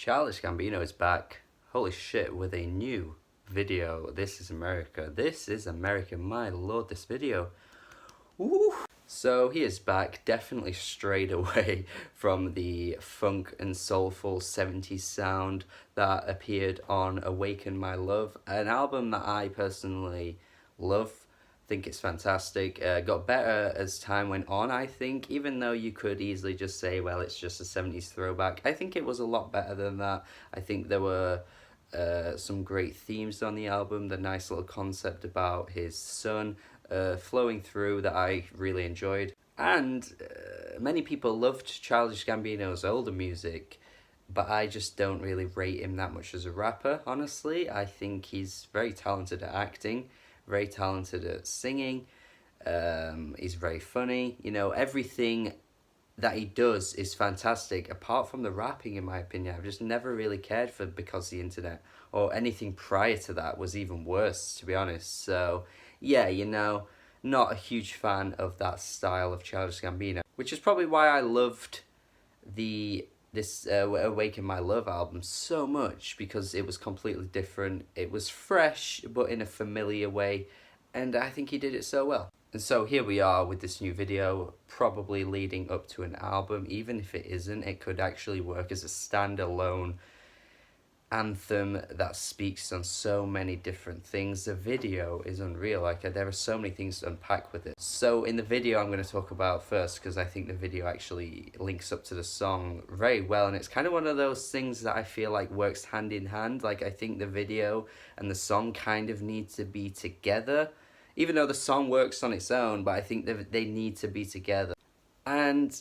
Childish Gambino is back, holy shit, with a new video. This is America. This is America. My lord, this video. Woo! So he is back, definitely strayed away from the funk and soulful 70s sound that appeared on Awaken My Love, an album that I personally love. Think it's fantastic. Got better as time went on, I think, even though you could easily just say, well, it's just a 70s throwback. I think it was a lot better than that. I think there were some great themes on the album, the nice little concept about his son flowing through that I really enjoyed. And many people loved Childish Gambino's older music, but I just don't really rate him that much as a rapper, honestly. I think he's very talented at acting, very talented at singing, he's very funny, you know, everything that he does is fantastic, apart from the rapping, in my opinion. I've just never really cared for Because the Internet, or anything prior to that was even worse, to be honest. So, yeah, you know, not a huge fan of that style of Childish Gambino, which is probably why I loved this Awaken My Love album so much, because it was completely different. It was fresh, but in a familiar way, and I think he did it so well. And so here we are with this new video, probably leading up to an album. Even if it isn't, it could actually work as a standalone anthem that speaks on so many different things. The video is unreal. Like, there are so many things to unpack with it. So in the video I'm going to talk about first, because I think the video actually links up to the song very well, and it's kind of one of those things that I feel like works hand in hand. Like, I think the video and the song kind of need to be together, even though the song works on its own, but I think they need to be together. And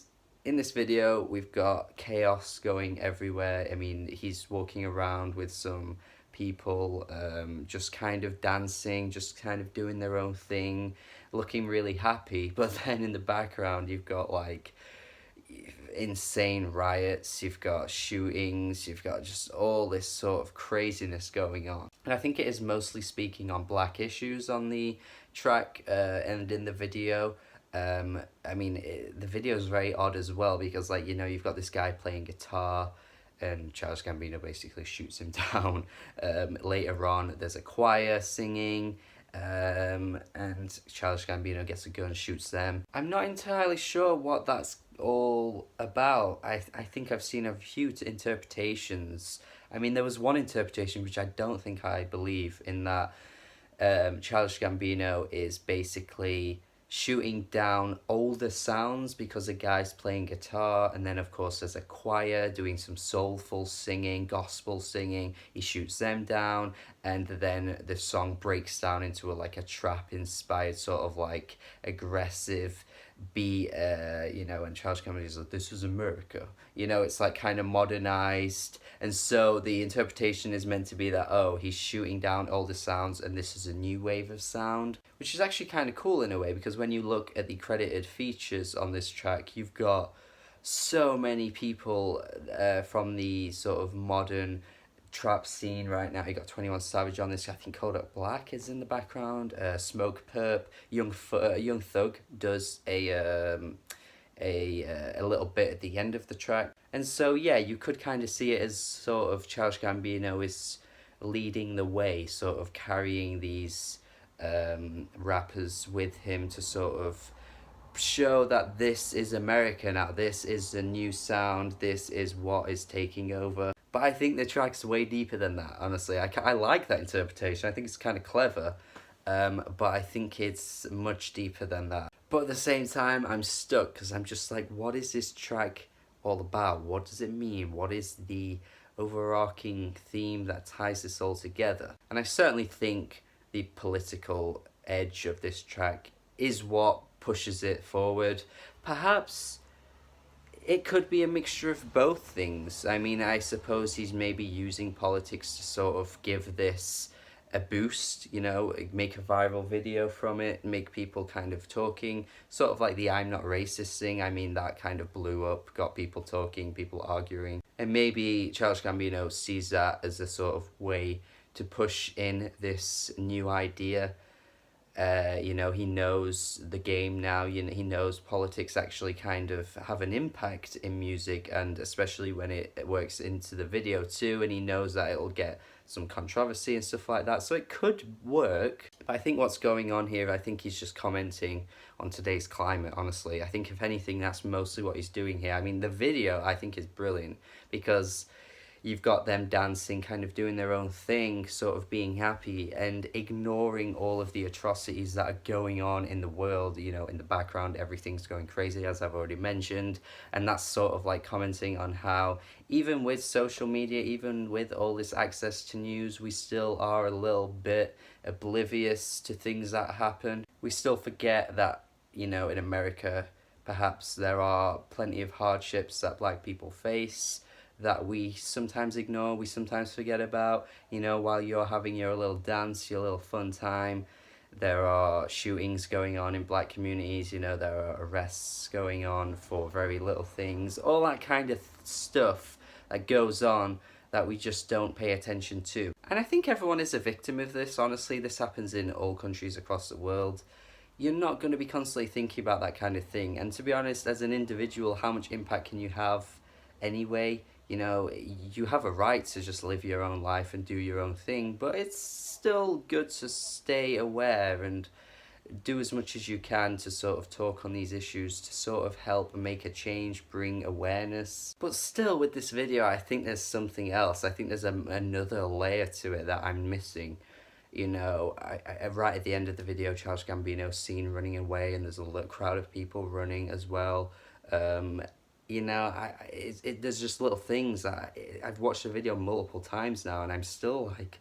in this video, we've got chaos going everywhere. I mean, he's walking around with some people, just kind of dancing, just kind of doing their own thing, looking really happy. But then in the background, you've got like insane riots, you've got shootings, you've got just all this sort of craziness going on. And I think it is mostly speaking on black issues on the track and in the video. I mean, the video is very odd as well, because, like, you know, you've got this guy playing guitar and Childish Gambino basically shoots him down. Later on, there's a choir singing, and Childish Gambino gets a gun and shoots them. I'm not entirely sure what that's all about. I think I've seen a few interpretations. I mean, there was one interpretation which I don't think I believe, in that Childish Gambino is basically shooting down older sounds because a guy's playing guitar, and then of course there's a choir doing some soulful singing, gospel singing. He shoots them down, and then the song breaks down into like a trap inspired sort of like aggressive beat, you know, and Childish Gambino is like, this is America, you know, it's like kind of modernized. And so the interpretation is meant to be that, oh, he's shooting down older sounds and this is a new wave of sound, which is actually kind of cool in a way, because when you look at the credited features on this track, you've got so many people from the sort of modern trap scene right now. You got 21 Savage on this. I think Kodak Black is in the background. Smoke Perp, Young Thug does a little bit at the end of the track. And so yeah, you could kind of see it as sort of Childish Gambino is leading the way, sort of carrying these rappers with him to sort of show that this is America now, this is a new sound, this is what is taking over. But I think the track's way deeper than that, honestly. I like that interpretation. I think it's kind of clever, but I think it's much deeper than that. But at the same time, I'm stuck, because I'm just like, what is this track all about? What does it mean? What is the overarching theme that ties this all together? And I certainly think the political edge of this track is what pushes it forward. Perhaps it could be a mixture of both things. I mean, I suppose he's maybe using politics to sort of give this a boost, you know, make a viral video from it, make people kind of talking, sort of like the I'm not racist thing. I mean, that kind of blew up, got people talking, people arguing. And maybe Childish Gambino sees that as a sort of way to push in this new idea. You know, he knows the game now. You know, he knows politics actually kind of have an impact in music, and especially when it works into the video too. And he knows that it'll get some controversy and stuff like that. So it could work. But I think what's going on here, I think he's just commenting on today's climate, honestly. I think if anything, that's mostly what he's doing here. I mean, the video I think is brilliant because you've got them dancing, kind of doing their own thing, sort of being happy and ignoring all of the atrocities that are going on in the world. You know, in the background, everything's going crazy, as I've already mentioned. And that's sort of like commenting on how, even with social media, even with all this access to news, we still are a little bit oblivious to things that happen. We still forget that, you know, in America, perhaps there are plenty of hardships that black people face that we sometimes ignore, we sometimes forget about. You know, while you're having your little dance, your little fun time, there are shootings going on in black communities, you know, there are arrests going on for very little things, all that kind of stuff that goes on that we just don't pay attention to. And I think everyone is a victim of this, honestly. This happens in all countries across the world. You're not going to be constantly thinking about that kind of thing. And to be honest, as an individual, how much impact can you have anyway? You know, you have a right to just live your own life and do your own thing, but it's still good to stay aware and do as much as you can to sort of talk on these issues, to sort of help make a change, bring awareness. But still, with this video, I think there's something else. I think there's another layer to it that I'm missing. You know, I right at the end of the video, Childish Gambino's seen running away, and there's a little crowd of people running as well. You know, there's just little things that I've watched the video multiple times now, and I'm still like,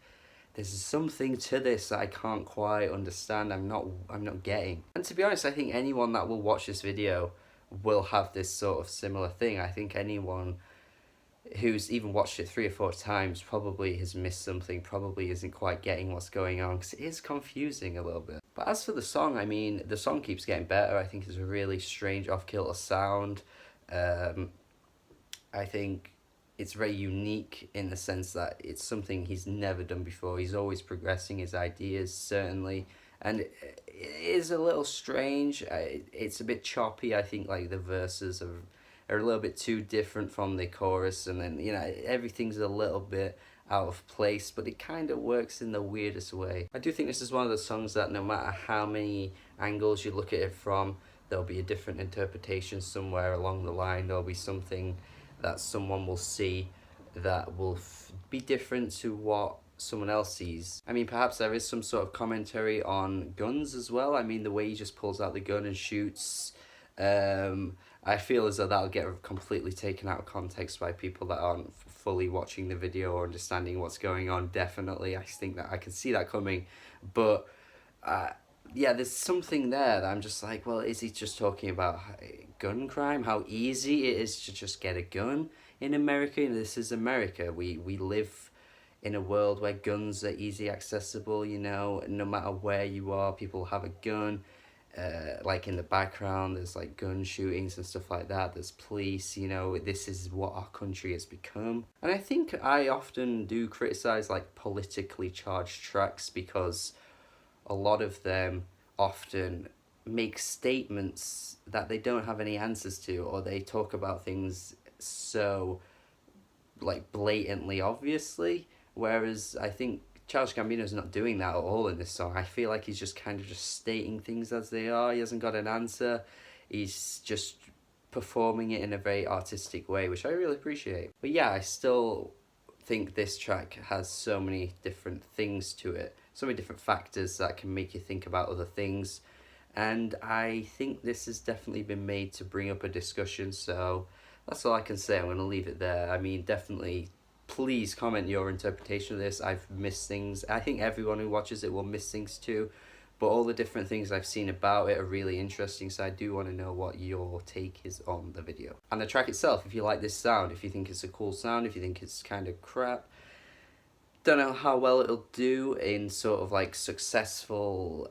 there's something to this that I can't quite understand. I'm not getting. And to be honest, I think anyone that will watch this video will have this sort of similar thing. I think anyone who's even watched it 3 or 4 times probably has missed something, probably isn't quite getting what's going on, because it is confusing a little bit. But as for the song, I mean, the song keeps getting better. I think it's a really strange off-kilter sound. I think it's very unique in the sense that it's something he's never done before. He's always progressing his ideas, certainly, and it is a little strange. It's a bit choppy. I think like the verses are a little bit too different from the chorus, and then, you know, everything's a little bit out of place, but it kind of works in the weirdest way. I do think this is one of the songs that no matter how many angles you look at it from, there'll be a different interpretation somewhere along the line. There'll be something that someone will see that will be different to what someone else sees. I mean, perhaps there is some sort of commentary on guns as well. I mean, the way he just pulls out the gun and shoots, I feel as though that'll get completely taken out of context by people that aren't fully watching the video or understanding what's going on. Definitely, I think that I can see that coming, but yeah, there's something there that I'm just like, well, is he just talking about gun crime? How easy it is to just get a gun in America? You know, this is America. We live in a world where guns are easy accessible, you know, no matter where you are, people have a gun. Like in the background, there's like gun shootings and stuff like that. There's police, you know, this is what our country has become. And I think I often do criticize like politically charged tracks because a lot of them often make statements that they don't have any answers to, or they talk about things so like blatantly obviously, whereas I think Childish Gambino's not doing that at all in this song. I feel like he's just kind of just stating things as they are. He hasn't got an answer. He's just performing it in a very artistic way, which I really appreciate. But yeah, I still think this track has so many different things to it, so many different factors that can make you think about other things. And I think this has definitely been made to bring up a discussion, so that's all I can say. I'm going to leave it there. I mean, definitely, please comment your interpretation of this. I've missed things. I think everyone who watches it will miss things too, but all the different things I've seen about it are really interesting, so I do want to know what your take is on the video. And the track itself, if you like this sound, if you think it's a cool sound, if you think it's kind of crap, don't know how well it'll do in sort of like successful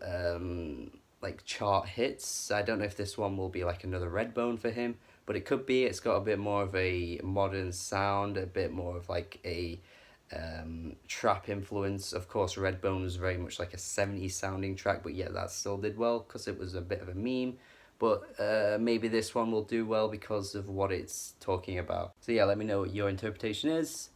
like chart hits. I don't know if this one will be like another Redbone for him, but it could be. It's got a bit more of a modern sound, a bit more of like a trap influence. Of course, Redbone was very much like a 70s sounding track, but yeah, that still did well because it was a bit of a meme. But maybe this one will do well because of what it's talking about. So yeah, let me know what your interpretation is.